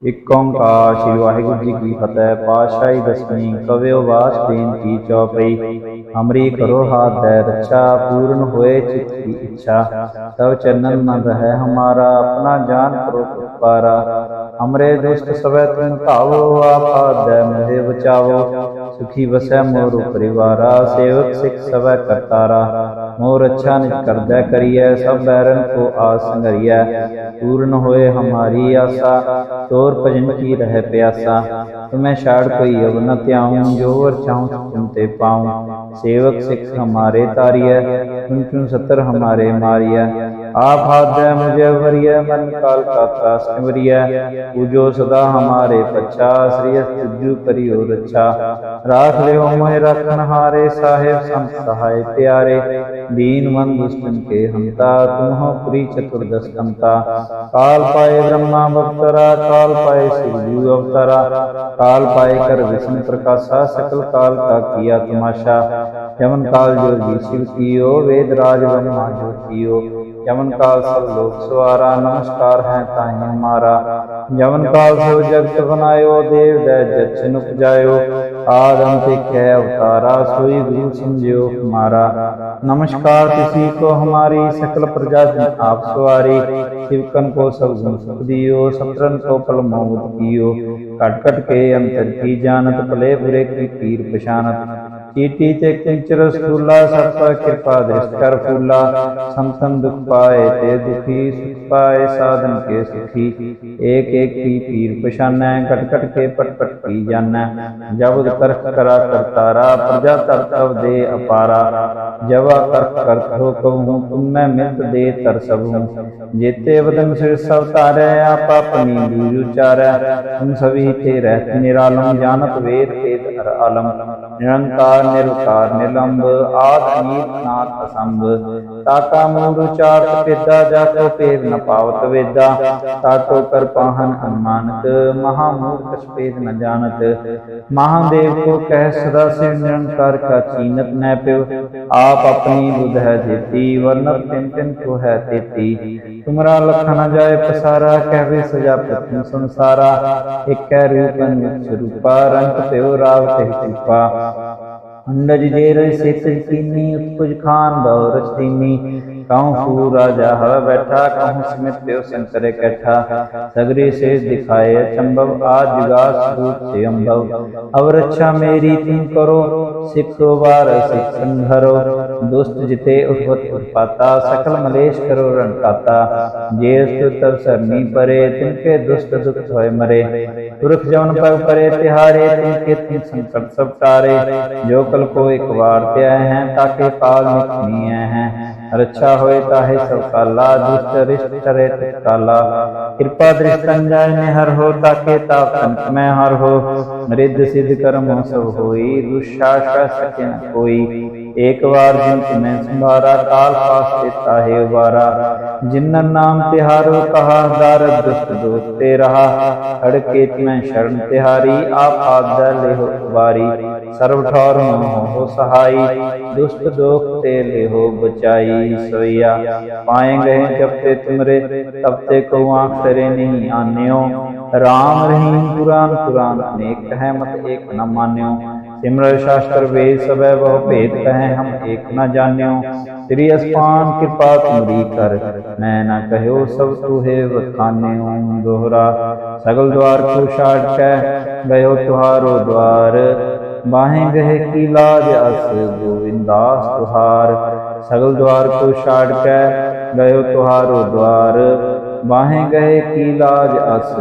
ਇੱਕ ਓਂਕਾਰ ਸ੍ਰੀ ਵਾਹਿਗੁਰੂ ਜੀ ਕੀ ਫਤਿਹ। ਪਾਤਸ਼ਾਹੀ ਦਸਵੀਂ ਕਵਿਓ ਵਾਸ ਬੇਨਤੀ ਚੌਪਈ। ਹਮਰੀ ਕਰੋ ਹਾਥ ਦੈ ਰੱਛਾ, ਪੂਰਨ ਹੋਏ ਚਿਤ ਕੀ ਇੱਛਾ। ਤਵ ਚरणन मन रहे हमारा, अपना जान करो उपकारा। हमरे दुष्ट सवै तुम धावो, आप हाथ दੈ मोहे बचावो। सुखी बसै मोर परिवारा, सेवक सिख सवै करतारा। मोर अच्छा निज करदै करियै, सब बैरन को आस संघरियै। पूर्ण होए हमारी आसा, तोर भजन की रह प्यासा। तुम्हें छाड़ कोई अब न त्याऊं, जो वर चाहूं तुम ते पाऊं। सेवक सिख हमारे तारिय, तुम क्यों सतर हमारे मारिय। आप हाथ दे मुझे वरिय, मन काल का त्रास निवरिय। पूजो सदा हमारे पच्छा, श्रीयस तुजु करियो रक्षा। राख लियो मोहि रखन हारे, साहेब संत सहाय प्यारे। दीन मन दुष्टन के हंता, तुम हो पुरी चतुर्दश कंता। काल पाए ब्रह्मा बख्तरा, काल पाए शिवजू अवतारा। काल पाए कर विष्णु प्रकाशा, सकल काल का किया तमाशा। यमन काल जोगी शिव कियो, वेद राज ब्रह्मा जो कियो। यमन काल सब लोक सवारा, नमस्कार है ताहि हमारा। यमन काल सब जगत बनायो, देव दै जच्छ उपजायो। आद अंत एक है अवतारा, सोई गुरु समझियो हमारा। नमस्कार किसी को हमारी, सकल प्रजा जन आप सवारी। शिवकन को सब गुण सुख दियो, सत्रन को पल मोद कियो। कट कट के अंतर की जानत, भले बुरे की पीर पछानत। चीटी ते किंचर स्थूला, सब पर कृपा दृष्टि कर फूला। संतन दुख पाए ते दुखी, सुख पाए साधन के सुखी। एक एक की पीर पछानै, कट कट के पट पट की जानै। जब तरक करा करतारा, प्रजा तर तब दे अपारा। जब तर्क करत हो कहूँ, तुम मैं मिलत दे तर सबहूँ। जेते वदन सिर सब तारै, आप अपनी बूझ उचारै। तुम सभी थे रहत निरालम, जानत वेद वेद हर आलम। निरंकार निरकार निलंब, आद अनीत नाथ असंभ। ताका मूल उचारत पेदा, जाको पेद न पावत वेदा। ताको कर पाहन अनुमानत, महामूर्ख कछ पेद न जानत। महादेव को कह सदा शिव, निरंकार का चीनत न पिव। आप अपनी बुध है जेती, वर्णत तिन तिन को है तेती। तुमरा लखन जाय पसारा, कहवे सजा प्रथम संसारा। एक रूप अनूप स्वरूपा, रंग त्यो राव कहि कृपा। अंडज जेर सित कीनी, उत्पुज खान बहु रच दीनी। कहूँ फूल राजा हवा बैठा, कहूँ सिमट त्यो शंकर कैठा। सगरे से दिखाए अचंभव, आज जुगा स्वरूप से अम्भव। अब रक्षा मेरी तुम करो, सिखो बार सिख संघरो। दुष्ट जिते उठवत उत्पाता, सकल मलेश करो रणकाता। जे तब सरनी परे, तिनके दुष्ट दुख होय मरे। पुरख जवन पग परे तिहारे, तिनके तुम संकट सब टारे। जो कल को एक बार त्याय हैं, ताके काल निकनिय हैं। रक्षा होए ताहे सब काला, दुष्ट रिष्ट करे काला। कृपा दृष्टि अंजाय में हर हो, ताके ताप तंक में हर हो। रिद्ध सिद्ध कर्म सब होई, दुष्शासन सके न कोई। एक बार जिन तुम्हें संभारा, काल पास देता है उबारा। जिन्नर नाम तिहारो कहा, दारद दुष्ट दोष ते रहा। खड़के तुम्हें शरण तिहारी, आप हाथ ले हो बारी। सर्व ठौर हो सहाई, दुष्ट दोख ते ले हो बचाई। सोया पाएंगे जब ते तुमरे, तब ते को आँख सरे नहीं आन्यो। राम रहीम पुराण पुराण अनेक है, मत एक न मान्यो। सिमर शास्त्र वेद सबै बहु भेद कहें, हम एक न जान्यो। श्री अस्पान कृपा तुमरी कर, मैं न कहो सब तुहे बखान्यो। दोहरा सगल द्वार को छाड़ के, गयो तुहारो द्वार। बाहें गहे की लाज अस, गोविंदास तुहार। सगल द्वार को छाड़ के, गयो तुहारो द्वार। बाहें गहे की लाज अस,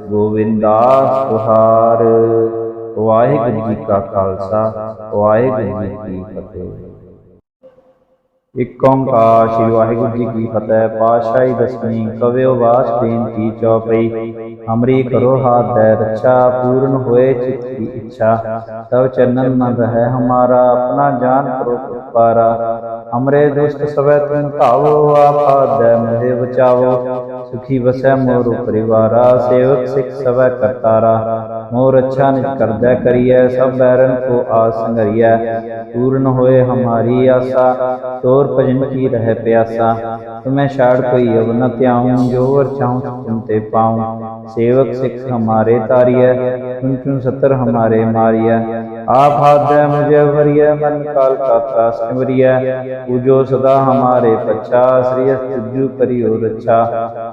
गोविंदास तुहार। वाहिगुरू जी का खालसा, वाहिगुरू जी की फतेह। एक ओंकार श्री वाहिगुरू जी की फतेह। पातशाही दसवीं कवि वास बेनती चौपई। हमरी करो हाथ दे रक्षा, पूर्ण होए चित की इच्छा। तव चरणन मन रहे हमारा, अपना जान करो उपकारा। हमरे दुष्ट सवै तुम धावो, आप हाथ दे मोहे बचावो। सुखी वसै मोर परिवारा। सेवक सिख सवै करतारा, मोर अच्छा निज करदै करियै। सब बैरन को आस संगरियै, पूर्ण होए हमारी आसा। तोर भजन की रह प्यासा, तुम्हें छाड़ कोई अब न त्याऊं। जो वर चाहूं तुम ते पाऊं। सेवक सिख हमारे तारिय, तुम चुन सतर हमारे मारिय। आप हाथ दे मुझे वरिय, मन काल का त्रास निवरिय। पूजो सदा हमारे पच्छा, श्रेयस तुझु करियो रक्षा।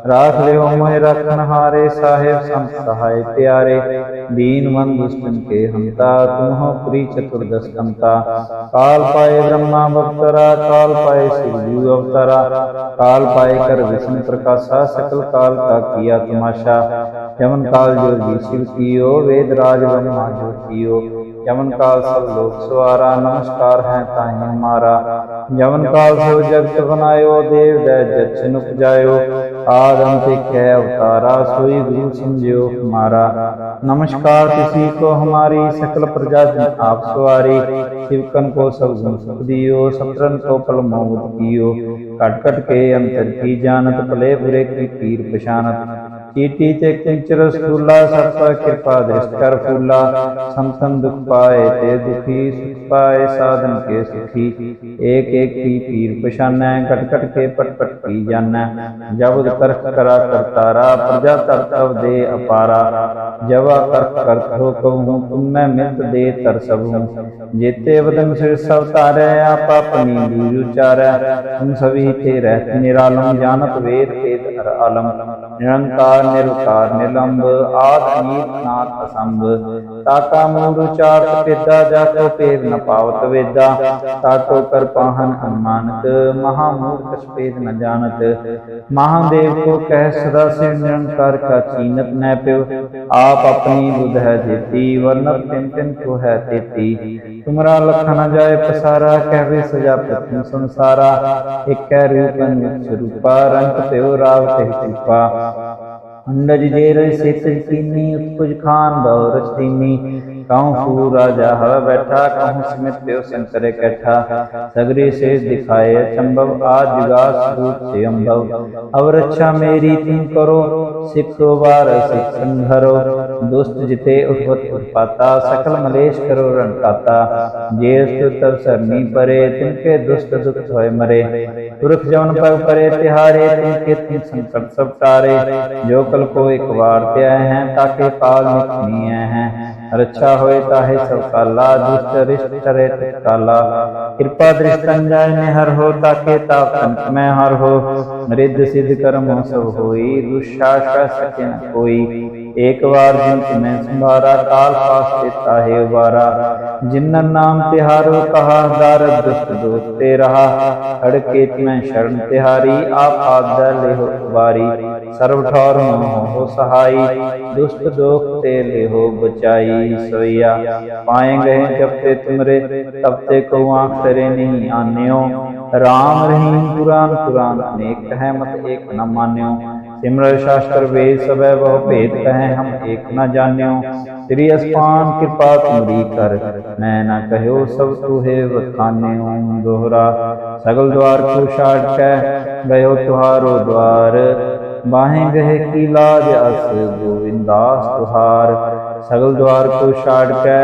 राख लियो मोहि रखन हारे, साहेब संत सहाय प्यारे। दीन मन दुष्टन के हंता, तुम हो पुरी चतुर्दश कंता। काल पाए ब्रह्मा बप्तरा, काल पाए शिवजू अवतारा। काल पाए कर विष्णु प्रकाशा, सकल काल का किया तमाशा। यमन काल जो जी शिव कियो, वेद राज ब्रह्मा जो कियो। यमन काल सब लोक सवारा, नमस्कार है ताहि हमारा। यमन काल सब जगत बनायो, देव दै जछ नुक जायो। आद अंत एक है अवतारा, सोई गुरु समझियो हमारा। नमस्कार किसी को हमारी, सकल प्रजा जन आप सवारी। शिवकन को सब गुण सुख दियो, सत्रन को पल मोद कियो। कट कट के अंतर की जानत, भले बुरे की पीर पशानत। चीटी ते किंचर स्थूला, सब पर कृपा दृष्ट कर फूला। संतन दुख पाए ते दुखी, सुख पाए साधन के सुखी। एक एक की पीर पशानै, कट कट के पट पट की जानै। जब करख करा करतारा, प्रजा तर तब दे अपारा। जब करख करत हो कहूँ, तुम मैं मिलत दे तर सबहूँ। जेते वदन सिर सब तारै, आप अपनी दूज उचारै। तुम सभी थे रहत निरालम, जानत वेद वेद हर आलम। निरंकार निरुकार निलंब, आद अनीत नाथ असंभ। ताका मूल उचारत पेदा, जाको पेद न पावत वेदा। ताको कर पाहन अनुमानत, महामूढ़ कछ पेद न जानत। महादेव को कह सदा शिव, निरंकार का चीनत न प्यो। आप अपनी बुध है जेती, वर्णत तिन तिन को है तेती। तुमरा लखन जाय पसारा, कहवे सजा प्रथम संसारा। एक कै रूप अनूप स्वरूपा, रंग प्यो राव कहि कृपा। अंडज जेर सेत कीनी, उत्पुज खान बहु रच दीनी। कहूँ फू राजा हवा बैठा, कहूँ समित प्यो शंकर कैठा। सगरे से दिखाए अचंभव, आज जुगास रूप से अम्भव। अब रक्षा मेरी तुम करो, सिखो बार सिख संघरो। दुष्ट जिते उठवत उत्पाता, सकल मलेश करो रणकाता। जे तब सरनी परे, तिनके दुष्ट दुख होय मरे। पुरख जवन पग परे तिहारे, तिनके तुम संकट सब टारे। जो कल को एक बार त्याय हैं, ताके काल निकनिय हैं। रक्षा होए ताहे सब काला, दुष्ट रिष्ट करे तत्काला। कृपा दृष्टन जाय निहर हो, ताके ताप संत में हर हो। रिद्ध सिद्ध कर्म सब होई, दुष्शासन सके न कोई। एक बार जिन तुम्हें संभारा, काल पास ते ताहे उबारा। जिन्नर नाम तिहारो कहा, दारद दुष्ट दोष ते रहा। अड़के तुम्हें शरण तिहारी, आप आज्ञा ले हो बारी। सर्व ठौर हो सहाई, दुष्ट दोख ते ले हो बचाई। सोया पाएंगे जब ते तुमरे, तब ते को आँख करे नहीं आन्यो। राम रहीम पुराण पुराण अनेक कहे, मत एक न मान्यो। सिमर शास्त्र वेद सब बहु भेद कहे, हम एक न जान्यो। श्री अस्पान कृपा तुमरी कर, मैं न कहो सब तुहे बखान्यो। दोहरा सगल द्वार को छाड़ के, गयो तुहारो द्वार। बाहें गहे की लाज अस, गोविंदास तुहार। सगल द्वार को छाड़ के,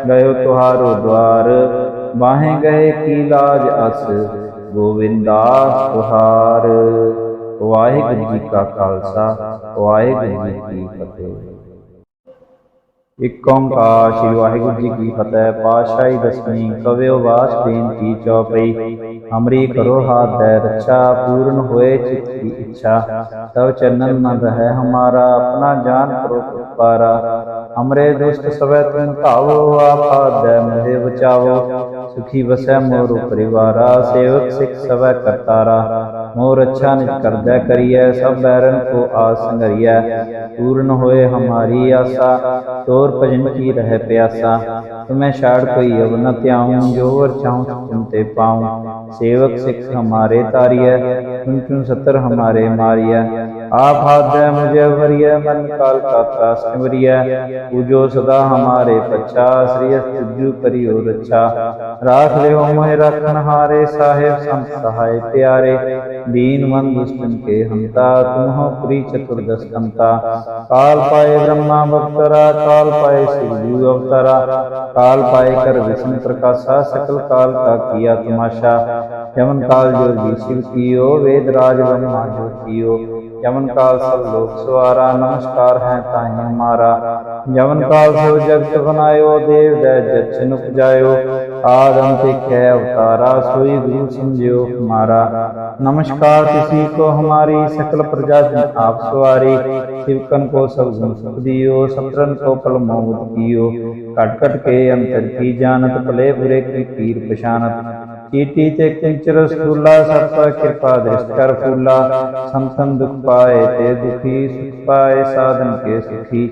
गयो तुहारो द्वार। बाहें गहे की लाज अस, गोविंदास तुहार। वाहिगुरु जी का खालसा, वाहिगुरु जी की फतेह। एक ओंकार श्री वाहिगुरु जी की फतेह। पातशाही दसवीं कव्यो वास बेनती चौपई। हमरी करो हाथ दे रक्षा, पूर्ण होए चित्त की इच्छा। तब चरणन न रहे हमारा, अपना जान करो पुकारा। हमरे दुष्ट सवै तुम धावो, आप हाथ दे मुझे बचावो। सुखी बसै मोर परिवारा, सेवक सिख सवै करतारा। मोर अच्छा निज करदै करियै, सब बैरन को आस संगरियै। पूर्ण होए हमारी आसा, तोर भजन की रह प्यासा। तुम्हें छाड़ कोई अब न त्याऊं, जो वर चाहूं तुम ते पाऊं। सेवक सिख हमारे तारिय, तुम चुन सतर हमारे मारिय। आप हाथ दे मुझे वरिय, मन काल का त्रास निवरिय। पूजो सदा हमारे पच्छा, श्रेयस तुझु करियो रक्षा। राख लियो मोहि रखन हारे, साहेब संत सहाय प्यारे। दीनवन दुष्टन के हंता, तुम हो प्री चतुर्दश कंता। काल पाए ब्रह्मा अवतरा, काल पाए शिवजू अवतारा, काल पाए कर विष्णु प्रकाशा, सकल काल का किया तमाशा। यमन काल जोगी शिव कियो, वेद राज ब्रह्मा जो कियो। यमन काल सब लोक सवारा, नमस्कार है ताहि हमारा। यमन काल सब जगत बनायो, देव दैज जच्छ उपजायो। आद अंत एक है अवतारा, सोई गुरु समझियो हमारा। नमस्कार किसी को हमारी, सकल प्रजा जन आप सवारी। शिवकन को सब गुण सुख दियो, सत्रन को पल मोहित कियो। कट कट के अंतर की जानत, भले बुरे की पीर पशानत। चीटी ते किंचर स्थूला, सत्ता कृपा दृष्ट कर फूला। संतन दुख पाए ते दुखी, सुख पाए साधन के सुखी।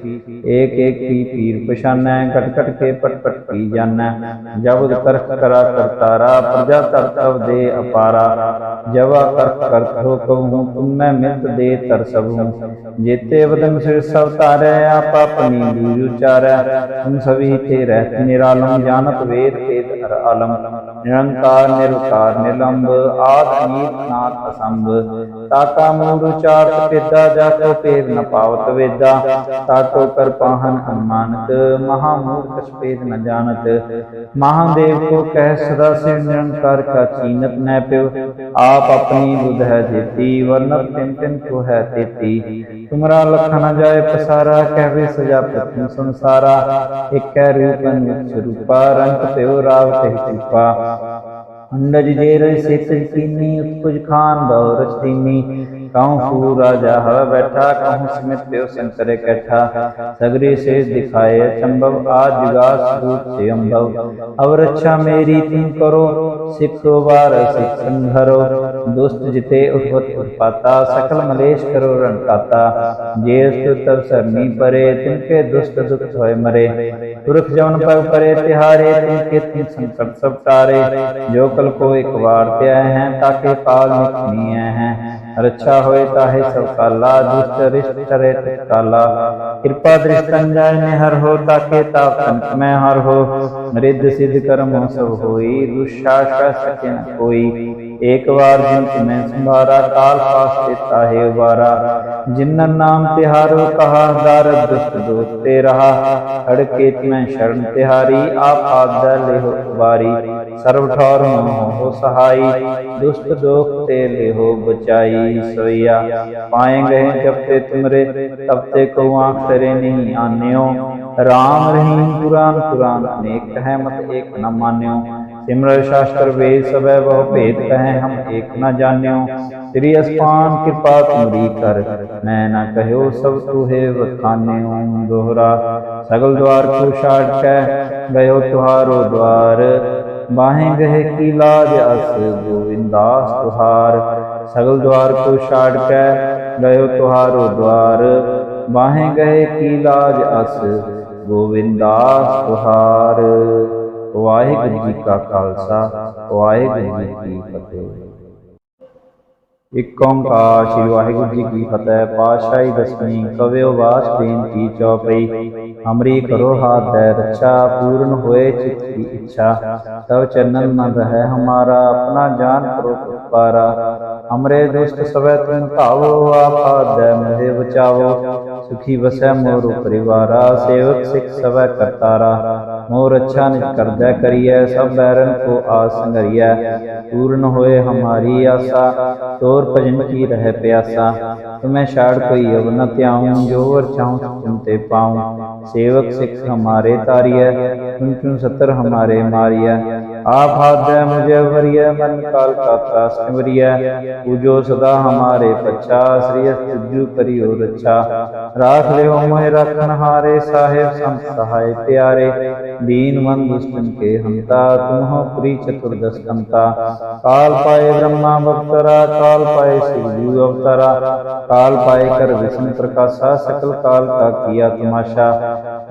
एक एक की पीर पशाना, कट कट के पट पट की जाना। जब तर्क करा करतारा, प्रजा तब दे अपारा। जब तर्क करत हो कहूँ, तुम मैं मिलत दे तर सबूँ। जेते वदन सिर सब तारे, आप अपनी दूज उचारै। तुम सभी थे रहत निरालम, जानत वेद वेद हर आलम। निरंकार निरुकार निलंब, आद अनीत नाथ असंभ। ताका मूल उचारत पेदा, जाको पेद न पावत वेदा। ताको कर पाहन अनुमानत, महामूर्ख पेद न जानत। महादेव को कह सदा शिव, निरंकार का चीनत न प्यो। आप अपनी बुध है जेती, वर्णत तिन तिन को है तेती। तुमरा लखन जाय पसारा, कहवे सजा प्रथम संसारा। एक रूप अनिच रूपा, रंग त्यो राव कहि कृपा। अंडज जेर सेत कीनी, उत्कुज खान बहु रच दीनी। कहूँ फूल राजा हवा बैठा, कहूँ समित प्यो शंकर कैठा। सगरे शेष दिखाए चंबव, आज जुगास रूप से अम्भव। अब रक्षा मेरी तुम करो, सिखो बार सिख संघरो। दुष्ट जिते उठवत उत्पाता, सकल मलेश करो रणकाता। जे तब सरनी परे, तिनके दुष्ट दुख होय मरे। पुरख जवन पग परे तिहारे, तिनके तुम संकट सब टारे। जो कल को एक बार त्याय हैं, ताके काल निकनिय हैं। रक्षा होए ताहे सब काला, दुष्ट रिष्ट टरे काला। कृपा दृष्ट अंजाय निहर हो, ताके ताप तंक में हर हो। रिद्ध सिद्ध कर्म सब होई, दुष्शासन सके न कोई। एक बार जिन तुम्हें संभारा, काल पास देता है उबारा। जिन्नन नाम तिहारो कहा, दारद दुष्ट दोष ते रहा। अड़के तुम्हें शरण तिहारी, आप आज्ञा ले हो उबारी। सर्व ठौर हो सहाई, दुष्ट दोख ते ले हो बचाई। सोया पाएंगे जब ते तुमरे, तब ते को आँख करे नहीं आन्यो। राम रहीम पुराण पुराण अनेक है, मत एक न मान्यो। सिमर शास्त्र वेद सबै बहु भेद कहें, हम एक न जान्यो। श्री अस्पान कृपा तुमरी कर, मैं न कहो सब तुहे बखान्यो। दोहरा सगल द्वार को छाड़ के, गयो तुहारो द्वार। बाहें गहे की लाज अस, गोविंदास तुहार। सगल द्वार को छाड़ के, गयो तुहारो द्वार। बाहें गहे की लाज अस, गोविंदास तुहार। वाहिगुरू जी का खालसा, वाहिगुरू जी की फतेह। एक ओंकार श्री वाहिगुरू जी की फतेह। पातशाही दसवीं कव्यो वास बेनती चौपई। हमरी करो हाथ दे रक्षा, पूर्ण होए चित्त की इच्छा। तब चरणन मन रहे हमारा, अपना जान करो पारा। हमरे दुष्ट सबे तुम पावो, आप हाथ दे मुझे बचावो। सुखी बसै मोर परिवारा, सेवक सिख सबे करतारा। मोर अच्छा निज कर दे करिए, सब बैरन को आस संगरिया। पूर्ण होए हमारी आशा, तोर भजन की रह प्यासा। तुम्हें छाड़ कोई अब न त्याऊं, जो वर चाहूं तुम ते पाऊं। सेवक सिख हमारे तारिय, तुम क्यों सतर हमारे मारिय। आप हाथ दे मुझे वरिय, मन काल का त्रास निवरिय। पूजो सदा हमारे पच्छा, श्रेयस तुझु करियो रक्षा। राख ले मोहि रखन हारे, साहेब संत सहाय प्यारे। दीन मन दुष्टन के हंता, तुम हो प्री चतुर्दश कंता। काल पाए ब्रह्मा अवतरा, काल पाए शिवजू अवतारा। काल पाए कर विष्णु प्रकाशा, सकल काल का किया तमाशा।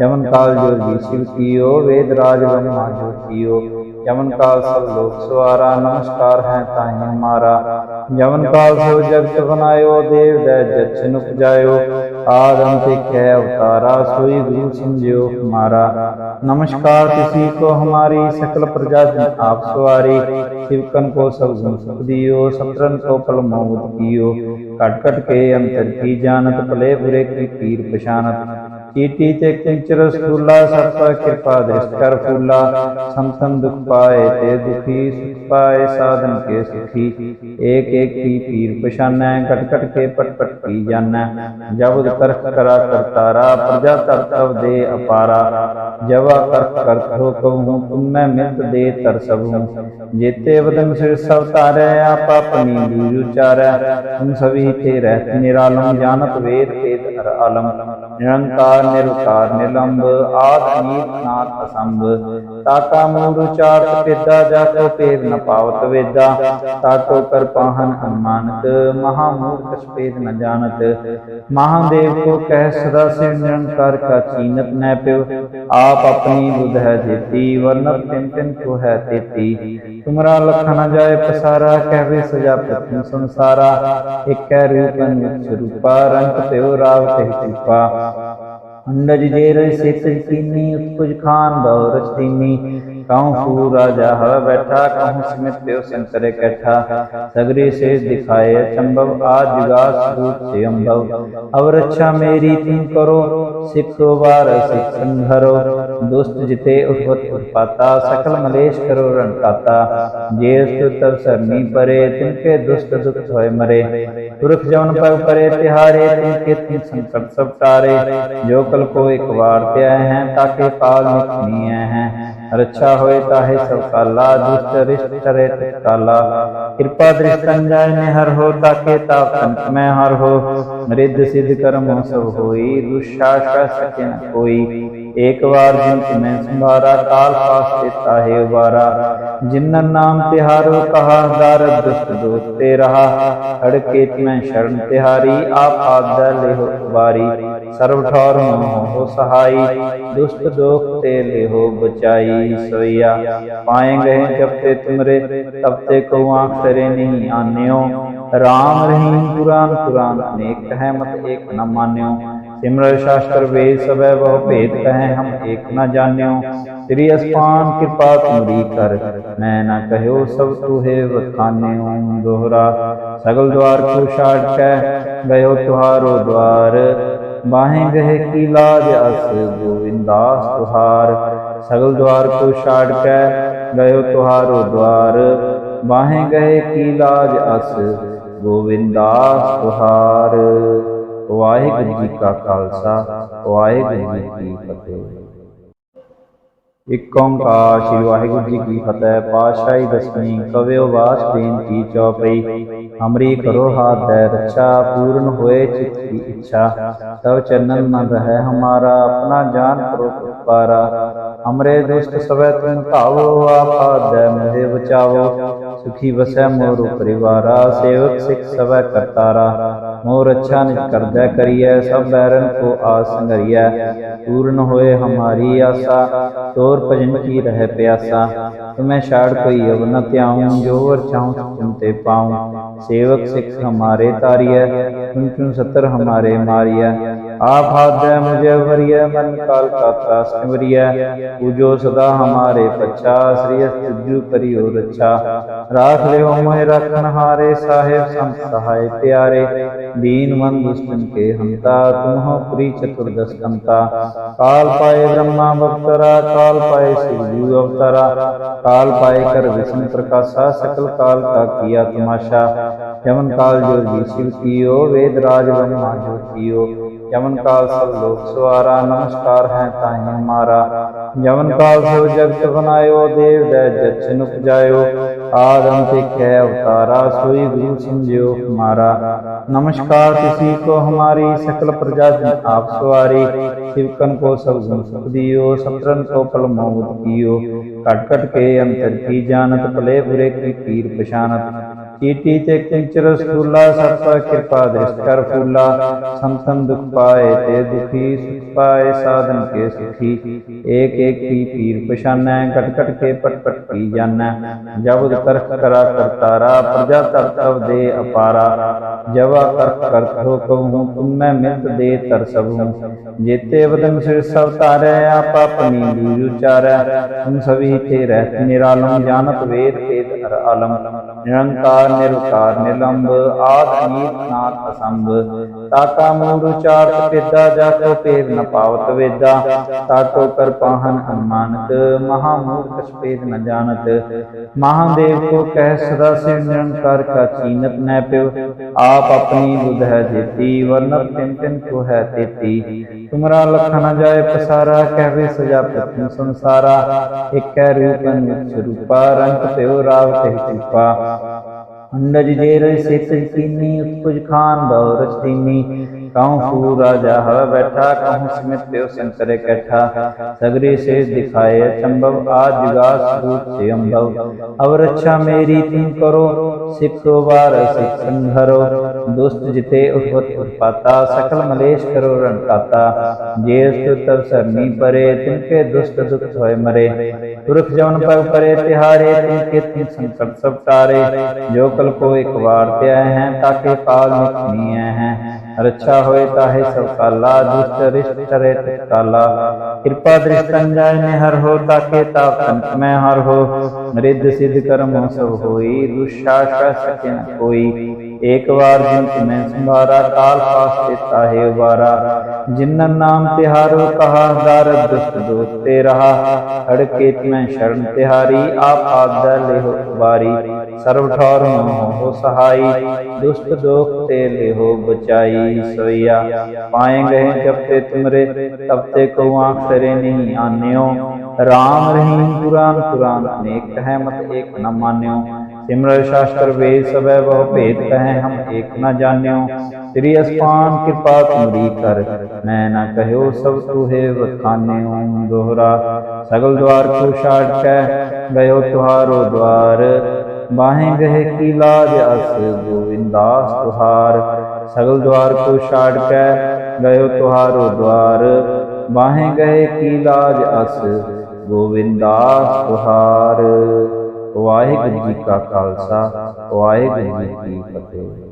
यमन काल जोगी शिव कियो, वेद राज ब्रह्मा जो कियो। यमन काल सब लोक सवारा, नमस्कार है ताहि हमारा। यमन काल सब जगत बनायो, देव दैज जच्छ उपजायो। आद अंत है अवतारा, सोई गुरु समझियो हमारा। नमस्कार किसी को हमारी, सकल प्रजा आप सवारी। शिवकन को सब गुण सुख दियो, सतरन को पल मोहित कियो। कट कट के अंतर की जानत, भले बुरे की पीर पशानत। चीटी ते किंचर स्थूला, सब कृपा दृष्ट कर फूला। संतन दुख पाए ते दुखी, सुख पाए साधन के सुखी। एक एक की पीर पशान, कट कट के पट पट की जान। जब तर्क करा करतारा, प्रजा तर तब दे अपारा। जब तर्क करत हो कहूँ, तुम मैं मिलत दे तर सबूँ। जेते वदन सिर सब तारे, आप अपनी दूज उचारै। तुम सभी थे रहत निरालम, जानत वेद वेद हर आलम। निरंकार निरुकार निलंब, आद अनीत नाथ असंभ। ताका मूल उचारत पेदा, जाको पेद न पावत वेदा। ताको कर पाहन अनुमानत, महामूर्ख पेद न जानत। महादेव को कह सदा शिव, निरंकार का चीनत न प्यो। आप अपनी बुध है जेती, वर्णत तिन तिन को है तेती। तुमरा लखन न जाय पसारा, कहवे सजा पृथ्वी संसारा। एक कह रूप अनूप स्वरूपा, रंग प्यो राव कहि कृपा। अंडज जेर सित कीनी, उत्कुज खान बहु रच दीनी। कहूँ फू राजा हवा बैठा, कहूँ सिमित प्यो शंकर कैठा। सगरे से दिखाए अचंभव, आज जुगास रूप से अम्भव। अब रक्षा मेरी तुम करो, सिखो बार सिख संधरो। दुष्ट जिते उठवत उत्पाता, सकल मलेश करो रणकाता। जे तब सरनी परे, तिनके दुष्ट दुख होय मरे। पुरख जवन पग परे तिहारे, तिनके तुम संकट सब टारे। जो कल को एक बार त्याय हैं, ताके काल निकनिय हैं। रक्षा होए ताहे सब काला, दुष्ट रिष्ट करे काला। कृपा दृष्टन जाय निहर हो, ताके ताप संत में हर हो। रिद्ध सिद्ध कर्म सब होई, दुष्शासन सके न कोई। एक बार जिन तुम्हें संभारा, काल पास देता है उबारा। जिन्नन नाम तिहारो कहा, दारद दुष्ट दोष ते रहा। अड़के तुम्हें शरण तिहारी, आप आज्ञा ले हो बारी। सर्व ठौर हो सहाई, दुष्ट दोख ते ले हो बचाई। सोया पाएंगे जब ते तुमरे, तब ते को आँख करे नहीं आन्यो। राम रहीम पुराण पुराण अनेक है, मत एक न मान्यो। सिमर शास्त्र वेद सब बहु भेद कहें, हम एक न जान्यो। श्री अस्पान कृपा तुमरी कर, मैं न कहो सब तुहे बखान्यो। दोहरा सगल द्वार को छाड़ के, गयो तुहारो द्वार। बाहें गहे की लाज अस, गोविंदास तुहार। सगल द्वार को छाड़ के, गयो तुहारो द्वार। बाहें गहे की लाज अस, गोविंदास तुहार। वाहिगुरू जी का खालसा, वाहिगुरू जी की फतेह। एक ओंकार श्री वाहिगुरू जी की फतेह। पातशाही दसवीं कव्यो वास बेनती चौपई। हमरी करो हाथ दे रक्षा, पूर्ण होए चित्त की इच्छा। तब चरणन न रहे हमारा, अपना जान करो पुकारा। हमरे दुष्ट सवै तुम भावो, आप हाथ दे मुझे बचावो। सुखी बसै मोर परिवारा, सेवक सिख सवै करतारा। मोर अच्छा निज कर दे करिए, सब बैरन को आस संगरिया। पूर्ण होए हमारी आशा, तोर भजन की रह प्यासा। तुम्हें छाड़ कोई अब न त्याऊं, जो वर चाहूं तुम ते पाऊं। सेवक सिख हमारे तारिय, तुम तुम सतर हमारे मारिया। आप हाथ दे मुझे वरिय, मन काल का त्रास निवरिय। पूजो सदा हमारे पच्छा, श्री तुझु करियो रक्षा। राख ले मोहि रखन हारे, साहेब संत सहाय प्यारे। दीन मन दुष्टन के हंता, तुम हो प्री चतुर्दश कंता। काल पाए ब्रह्मा बख्तरा, काल पाए शिवजू अवतारा। काल पाए कर विष्णु प्रकाशा, सकल काल का किया तमाशा। यमन काल जो जी शिव कियो, वेद राज ब्रह्मा जो कियो। यमन काल सब लोक सवारा, नमस्कार है ताहि हमारा। यमन काल सब जगत बनायो, देव दै जच्छ उपजायो। आद अंत है अवतारा, सोई गुरु समझियो हमारा। नमस्कार किसी को हमारी, सकल प्रजा आप सवारी। शिवकन को सब गुण सुख दियो, सतरन को पल मोहित कियो। कट कट के अंतर की जानत, भले बुरे की पीर पशानत। चीटी ते किंचर स्थूला सब पर कृपा दृष्ट कर फूला। संतन दुख पाए ते दुखी सुख पाए साधन के सुखी। एक एक की पीर पशाना कट कट के पट पट की जाना। जब करख करा करतारा प्रजा तर तब दे अपारा। जवा करख करत हो कहूँ तुम मैं मित दे तर सबूँ। जेते वदन सिर सब तारै आप अपनी लील उचारै। तुम सभी थे रहत निरालम जानत वेद वेद हर आलम। निरंकार निरुकार निलंब आद अनीत नाथ असंभ। ताका मूल उचारत पेदा जाको पेद न पावत वेदा। ताको कर पाहन अनुमानत महामूर्ख कछ पेद न जानत। महादेव को कह सदा शिव निरंकार का चीनत न पिव। आप अपनी बुध है जेती वर्णत तिन तिन को है तेती। तुमरा लखन जाय पसारा कहवे सजा प्रथम संसारा। एक रूप अनित स्वरूपा रंग त्यो राव कहि कृपा। अंडज जेर सित कीनी उत्कुज खान बहु रच दीनी। कहूँ फू राजा हवा बैठा कहूँ समित त्यो शंकर कैठा। सगरे शेष दिखाए चंबव आज जुगास रूप से अम्भव। अब रक्षा मेरी तुम करो सिखो बार सिख संघरो। दुष्ट जिते उठवत उत्पाता सकल मलेश करो रणकाता। जे तब सरनी परे तिनके दुष्ट दुख होय मरे। पुरख जवन पग परे तिहारे तिनके तुम संकट सब टारे। जो कल को एक बार त्याय हैं ताके पाल निकनिय हैं। रक्षा होए ताहे सब काला दुष्ट रिष्ट करे काला। कृपा दृष्ट अंजाय निहर हो ताके ताप तंत्र में हर हो। रिद्ध सिद्ध कर्म सब होई दुष्शासन सके न कोई। एक बार जिन तुम्हें संभारा काल पास देता है उबारा। जिन्नन नाम तिहारो कहा दारद दुष्ट दोष ते रहा। हड़के तुम्हें शरण तिहारी आप आपदा ले हो बारी। सर्व ठौर हो सहाई दुष्ट दोख ते ले हो बचाई। सोया पाए गए जब ते तुमरे तब ते को आँख सरे नहीं आन्यो। राम रहीम पुराण पुराण अनेक कहे मत एक न मान्यो। सिमर शास्त्र वेद सब बहु भेद कहे हम एक न जान्यो। श्री अस्पान कृपा तुमरी कर मैं न कहो सब तुहे बखान्यो। दोहरा सगल द्वार को छाड़ के गयो तुहारो द्वार। बाहें गहे की लाज अस गोविंदास तुहार। सगल द्वार को छाड़ के गयो तुहारो द्वार। बाहें गहे की लाज अस गोविंदास तुहार। वाहिगुरु जी का खालसा वाहिगुरु जी की फतेह।